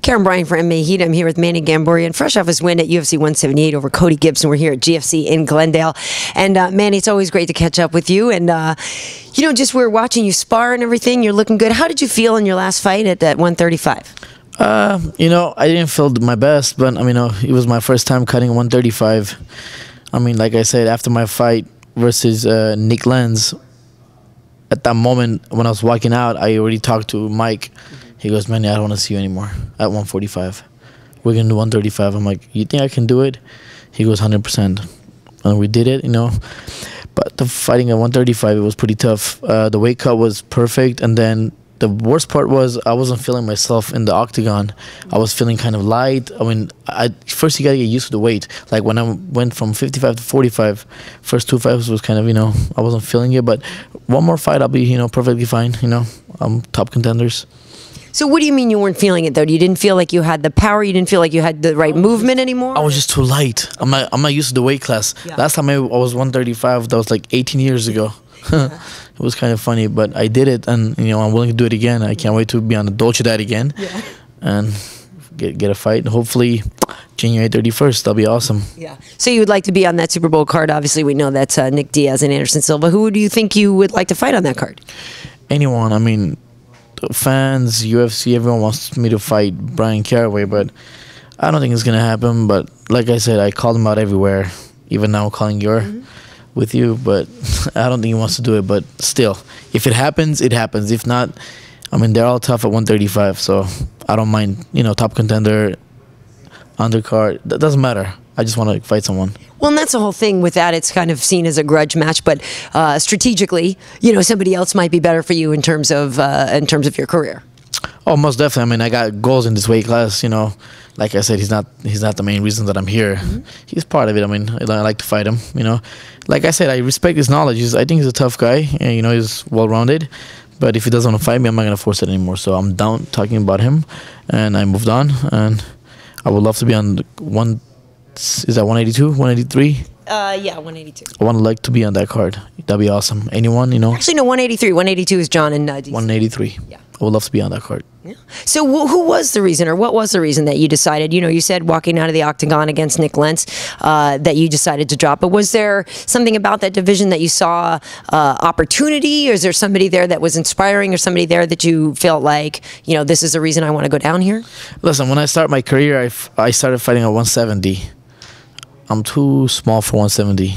Karyn Bryant for MMA Heat. I'm here with Manny Gamburyan, fresh off his win at UFC 178 over Cody Gibson. We're here at GFC in Glendale. And Manny, it's always great to catch up with you. And, you know, just we're watching you spar and everything. You're looking good. How did you feel in your last fight at that 135? You know, I didn't feel my best, but I mean, it was my first time cutting 135. I mean, like I said, after my fight versus Nick Lenz, at that moment when I was walking out, I already talked to Mike. He goes, "Manny, I don't want to see you anymore at 145. We're going to do 135. I'm like, "You think I can do it?" He goes, 100%. And we did it, you know. But the fighting at 135, it was pretty tough. The weight cut was perfect. And then the worst part was I wasn't feeling myself in the octagon. I was feeling kind of light. I mean, first you got to get used to the weight. Like when I went from 55 to 45, first two fights was kind of, you know, I wasn't feeling it. But one more fight, I'll be, you know, perfectly fine. You know, I'm top contenders. So what do you mean you weren't feeling it, though? You didn't feel like you had the power? You didn't feel like you had the right movement anymore? I was just too light. I'm not used to the weight class. Yeah. Last time I was 135, that was like 18 years ago. It was kind of funny, but I did it, and you know, I'm willing to do it again. I can't wait to be on the Dolce Dad again, and get a fight. And hopefully, January 31st, that'll be awesome. Yeah. So you would like to be on that Super Bowl card? Obviously, we know that's Nick Diaz and Anderson Silva. Who do you think you would like to fight on that card? Anyone. I mean, fans, UFC, everyone wants me to fight Bryant Caraway, but I don't think it's gonna happen. But like I said, I called him out everywhere. Even now, I'm calling with you, but I don't think he wants to do it. But still, if it happens, it happens. If not, I mean, they're all tough at 135, so I don't mind. You know, top contender, undercard, that doesn't matter. I just want to fight someone. Well, and that's the whole thing with that. It's kind of seen as a grudge match, but strategically, you know, somebody else might be better for you in terms of your career. Oh, most definitely. I mean, I got goals in this weight class. You know, like I said, he's not the main reason that I'm here. He's part of it. I mean, I like to fight him. You know, like I said, I respect his knowledge. I think he's a tough guy, and you know, he's well-rounded. But if he doesn't want to fight me, I'm not gonna force it anymore. So I'm down talking about him, and I moved on. And I would love to be on one. Is that 182, 183? Yeah, 182. I would like to be on that card. That'd be awesome. Anyone, you know? Actually, no, 183. 182 is John and DC. 183. Yeah. I would love to be on that card. Yeah. So who was the reason, or what was the reason that you decided, you know, you said walking out of the octagon against Nick Lenz, that you decided to drop, but was there something about that division that you saw opportunity, or is there somebody there that was inspiring, or somebody there that you felt like, you know, this is the reason I want to go down here? Listen, when I started my career, I started fighting at 170. I'm too small for 170.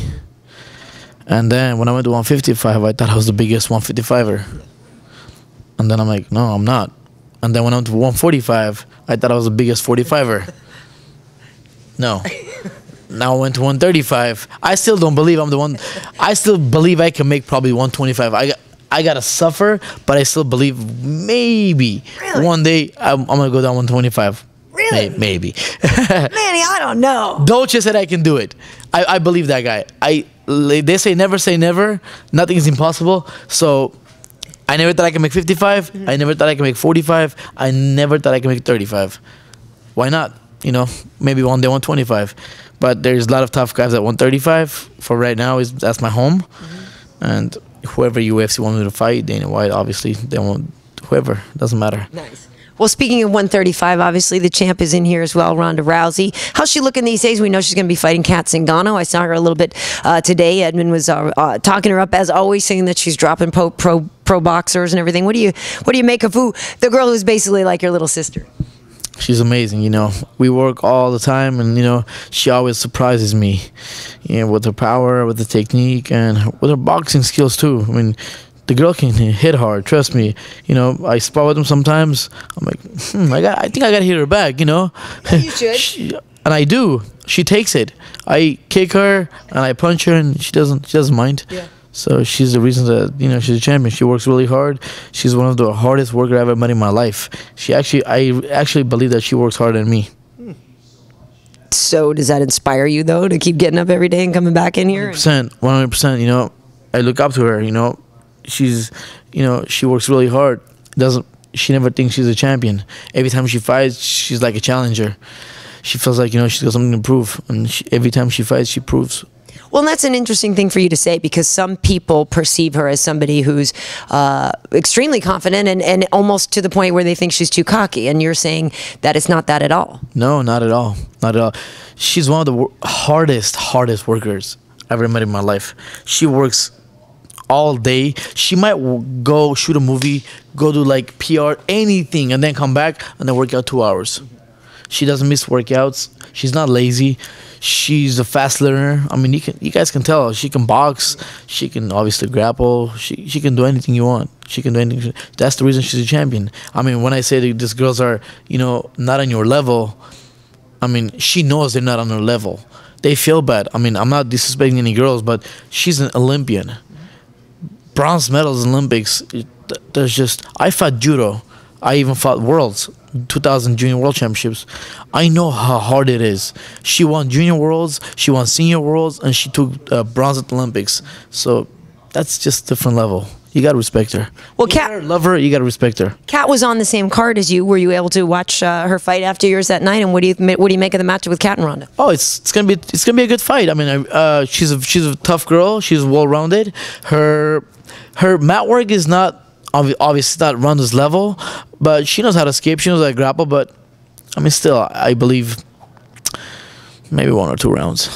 And then when I went to 155, I thought I was the biggest 155er. And then I'm like, no, I'm not. And then when I went to 145, I thought I was the biggest 45er. No. Now I went to 135. I still don't believe I'm the one. I still believe I can make probably 125. I gotta suffer, but I still believe maybe one day I'm gonna go down 125. Really? Maybe. Manny, I don't know. Dolce said I can do it. I believe that guy. They say never. Nothing is impossible. So I never thought I could make 55. I never thought I could make 45. I never thought I could make 35. Why not? You know, maybe one day 125. But there's a lot of tough guys at 135. For right now, that's my home. And whoever UFC want me to fight, Dana White, obviously, they want whoever. Doesn't matter. Nice. Well, speaking of 135, obviously the champ is in here as well, Ronda Rousey. How's she looking these days? We know she's going to be fighting Kat Zingano. I saw her a little bit today. Edmund was talking her up, as always, saying that she's dropping pro boxers and everything. What do you make of the girl who's basically like your little sister? She's amazing, you know. We work all the time, and, you know, she always surprises me, you know, with her power, with the technique, and with her boxing skills, too. I mean, the girl can hit hard, trust me. You know, I spar with them sometimes. I'm like, I think I got to hit her back, you know. Yeah, you should. And I do. She takes it. I kick her, and I punch her, and she doesn't mind. Yeah. So she's the reason that, you know, she's a champion. She works really hard. She's one of the hardest workers I've ever met in my life. I actually believe that she works harder than me. So does that inspire you, though, to keep getting up every day and coming back in here? 100%. You know, I look up to her. You know, she's, you know, she works really hard. She never thinks she's a champion. Every time she fights, she's like a challenger. She feels like, you know, she's got something to prove, and every time she fights, she proves. Well, that's an interesting thing for you to say, because some people perceive her as somebody who's extremely confident and almost to the point where they think she's too cocky. And you're saying that it's not that at all. No, not at all. Not at all. She's one of the hardest workers I've ever met in my life. She works all day. She might go shoot a movie, go do like PR, anything, and then come back and then work out 2 hours. She doesn't miss workouts. She's not lazy. She's a fast learner. I mean, you guys can tell. She can box. She can obviously grapple. She can do anything you want. She can do anything. That's the reason she's a champion. I mean, when I say that these girls are, not on your level, I mean, she knows they're not on her level. They feel bad. I mean, I'm not disrespecting any girls, but she's an Olympian. Bronze medals in Olympics. I fought judo. I even fought worlds. 2000 Junior World Championships. I know how hard it is. She won Junior Worlds, she won Senior Worlds, and she took bronze at the Olympics. So that's just a different level. You gotta respect her. Well, Kat, love her. You gotta respect her. Kat was on the same card as you. Were you able to watch her fight after yours that night? And what do you make of the match with Kat and Ronda? Oh, it's gonna be a good fight. I mean, she's a tough girl. She's well rounded. Her mat work is not. Obviously not Ronda's level, but she knows how to escape. She knows how to grapple. But I mean, still, I believe maybe 1 or 2 rounds,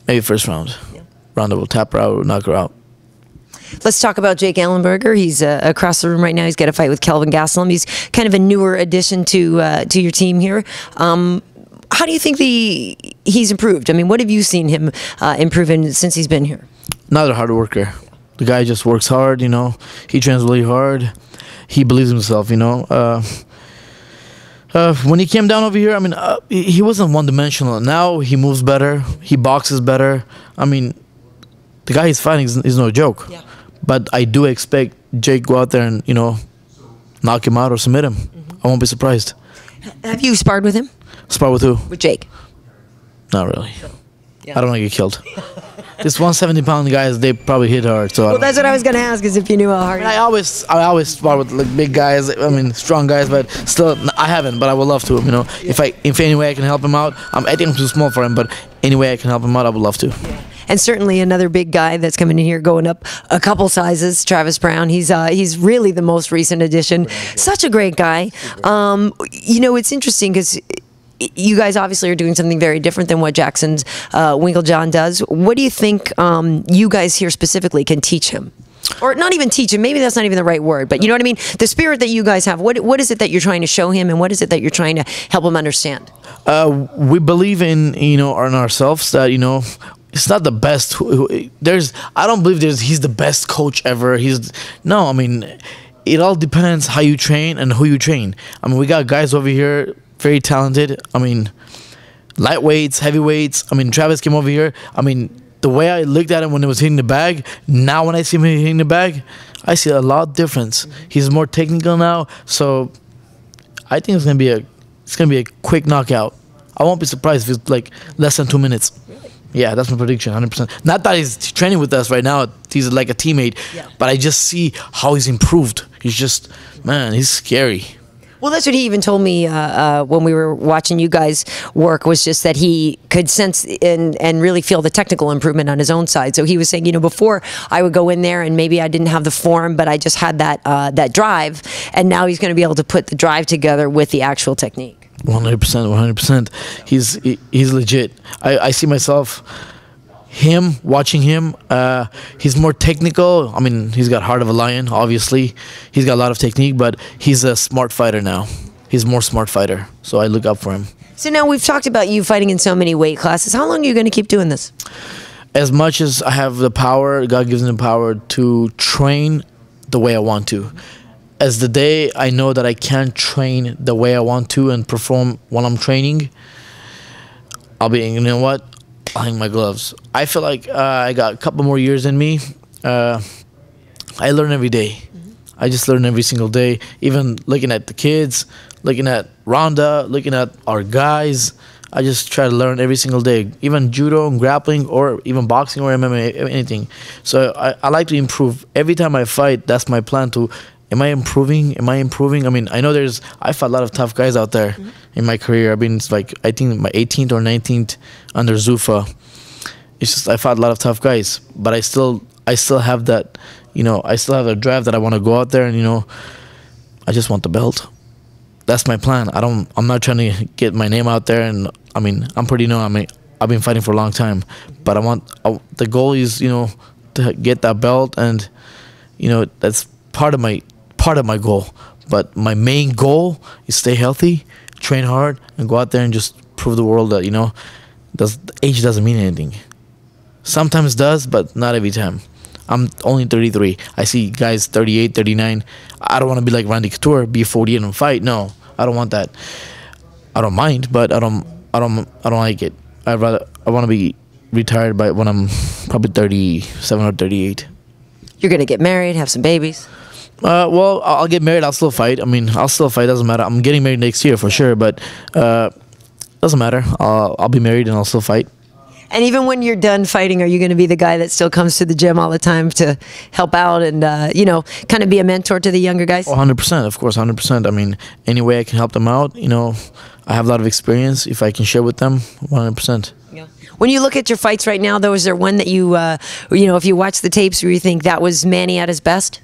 maybe first round. Yeah. Ronda will tap her out or knock her out. Let's talk about Jake Ellenberger. He's across the room right now. He's got a fight with Kelvin Gastelum. He's kind of a newer addition to your team here. How do you think he's improved? I mean, what have you seen him improve in since he's been here? Another hard worker. The guy just works hard, He trains really hard. He believes in himself, When he came down over here, I mean, he wasn't one-dimensional. Now he moves better. He boxes better. I mean, the guy he's fighting is no joke. Yeah. But I do expect Jake to go out there and, knock him out or submit him. I won't be surprised. Have you sparred with him? Sparred with who? With Jake. Not really. Yeah. I don't want to get killed. This 170-pound guys, they probably hit hard. So well, that's what I was gonna ask, is if you knew how hard. I always spar with like big guys. I mean, strong guys, but still, I haven't. But I would love to. Yeah. If any way I can help him out, I think I'm too small for him. But any way I can help him out, I would love to. Yeah. And certainly another big guy that's coming in here, going up a couple sizes, Travis Brown. He's really the most recent addition. Such a great guy. It's interesting because you guys obviously are doing something very different than what Jackson's Winklejohn does. What do you think you guys here specifically can teach him? Or not even teach him, maybe that's not even the right word, but you know what I mean? The spirit that you guys have, what is it that you're trying to show him, and what is it that you're trying to help him understand? We believe in, in ourselves that, it's not the best. I don't believe he's the best coach ever. No, I mean, it all depends how you train and who you train. I mean, we got guys over here, very talented. I mean, lightweights, heavyweights. I mean, Travis came over here. I mean, the way I looked at him when he was hitting the bag, now when I see him hitting the bag, I see a lot of difference. He's more technical now, so I think it's gonna be a quick knockout. I won't be surprised if it's like less than 2 minutes. Really? Yeah, that's my prediction, 100%. Not that he's training with us right now; he's like a teammate. Yeah. But I just see how he's improved. He's scary. Well, that's what he even told me when we were watching you guys work, was just that he could sense and really feel the technical improvement on his own side. So he was saying, before I would go in there and maybe I didn't have the form, but I just had that drive, and now he's going to be able to put the drive together with the actual technique. 100%. He's legit. I see myself. Watching him, he's more technical. I mean, he's got heart of a lion, obviously. He's got a lot of technique, but he's a smart fighter now. He's more smart fighter, so I look up for him. So now we've talked about you fighting in so many weight classes. How long are you going to keep doing this? As much as I have the power, God gives me the power to train the way I want to. As the day I know that I can't train the way I want to and perform while I'm training, I'll be, you know what? I'll hang my gloves. I feel like I got a couple more years in me. I learn every day. I just learn every single day. Even looking at the kids, looking at Ronda, looking at our guys, I just try to learn every single day. Even judo and grappling, or even boxing or MMA, anything. So I like to improve. Every time I fight, that's my plan to, am I improving? Am I improving? I mean, I know I fought a lot of tough guys out there in my career. I've been, I think my 18th or 19th under Zuffa. It's just I fought a lot of tough guys, but I still have that, I still have a drive that I want to go out there and I just want the belt. That's my plan. I'm not trying to get my name out there, and I mean I'm pretty known. I've been fighting for a long time, but the goal is to get that belt, and that's part of my goal. But my main goal is stay healthy, train hard, and go out there and just prove the world that age doesn't mean anything. Sometimes it does, but not every time. I'm only 33. I see guys 38, 39. I don't want to be like Randy Couture, be 48 and fight. No, I don't want that. I don't mind, but I don't like it. I want to be retired by when I'm probably 37 or 38. You're gonna get married, have some babies. Well, I'll get married. I'll still fight. I mean, I'll still fight. Doesn't matter. I'm getting married next year for sure, but doesn't matter. I'll be married and I'll still fight. And even when you're done fighting, are you going to be the guy that still comes to the gym all the time to help out and, kind of be a mentor to the younger guys? 100%, of course, 100%. I mean, any way I can help them out, I have a lot of experience. If I can share with them, 100%. Yeah. When you look at your fights right now, though, is there one that you, if you watch the tapes where you think that was Manny at his best?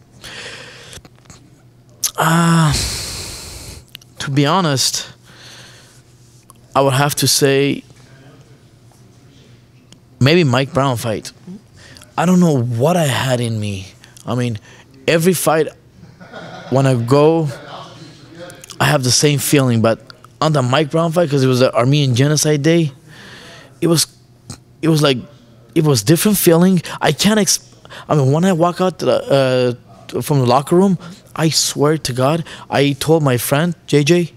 To be honest, I would have to say maybe Mike Brown fight. I don't know what I had in me. I mean, every fight when I go, I have the same feeling. But on the Mike Brown fight, because it was the Armenian Genocide Day, it was different feeling. When I walk out to from the locker room, I swear to God, I told my friend JJ,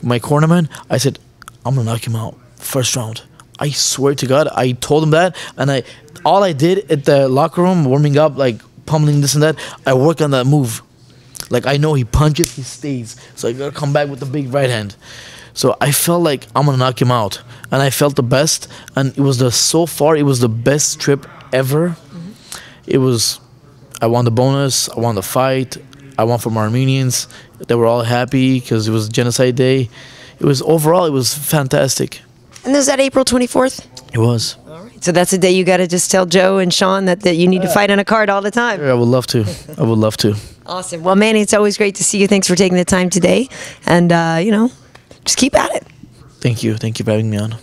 my cornerman, I said, I'm gonna knock him out first round. I swear to God, I told him that, and all I did at the locker room, warming up, like pummeling this and that, I work on that move. Like I know he punches, he stays, so I gotta come back with the big right hand. So I felt like I'm gonna knock him out, and I felt the best, and it was so far it was the best trip ever. Mm-hmm. I won the bonus, I won the fight, I won from Armenians. They were all happy because it was Genocide Day. Overall, it was fantastic. And was that April 24th? It was. All right. So that's a day you got to just tell Joe and Sean that you need to fight on a card all the time. Sure, I would love to. I would love to. Awesome. Well, Manny, it's always great to see you. Thanks for taking the time today. And, just keep at it. Thank you. Thank you for having me on.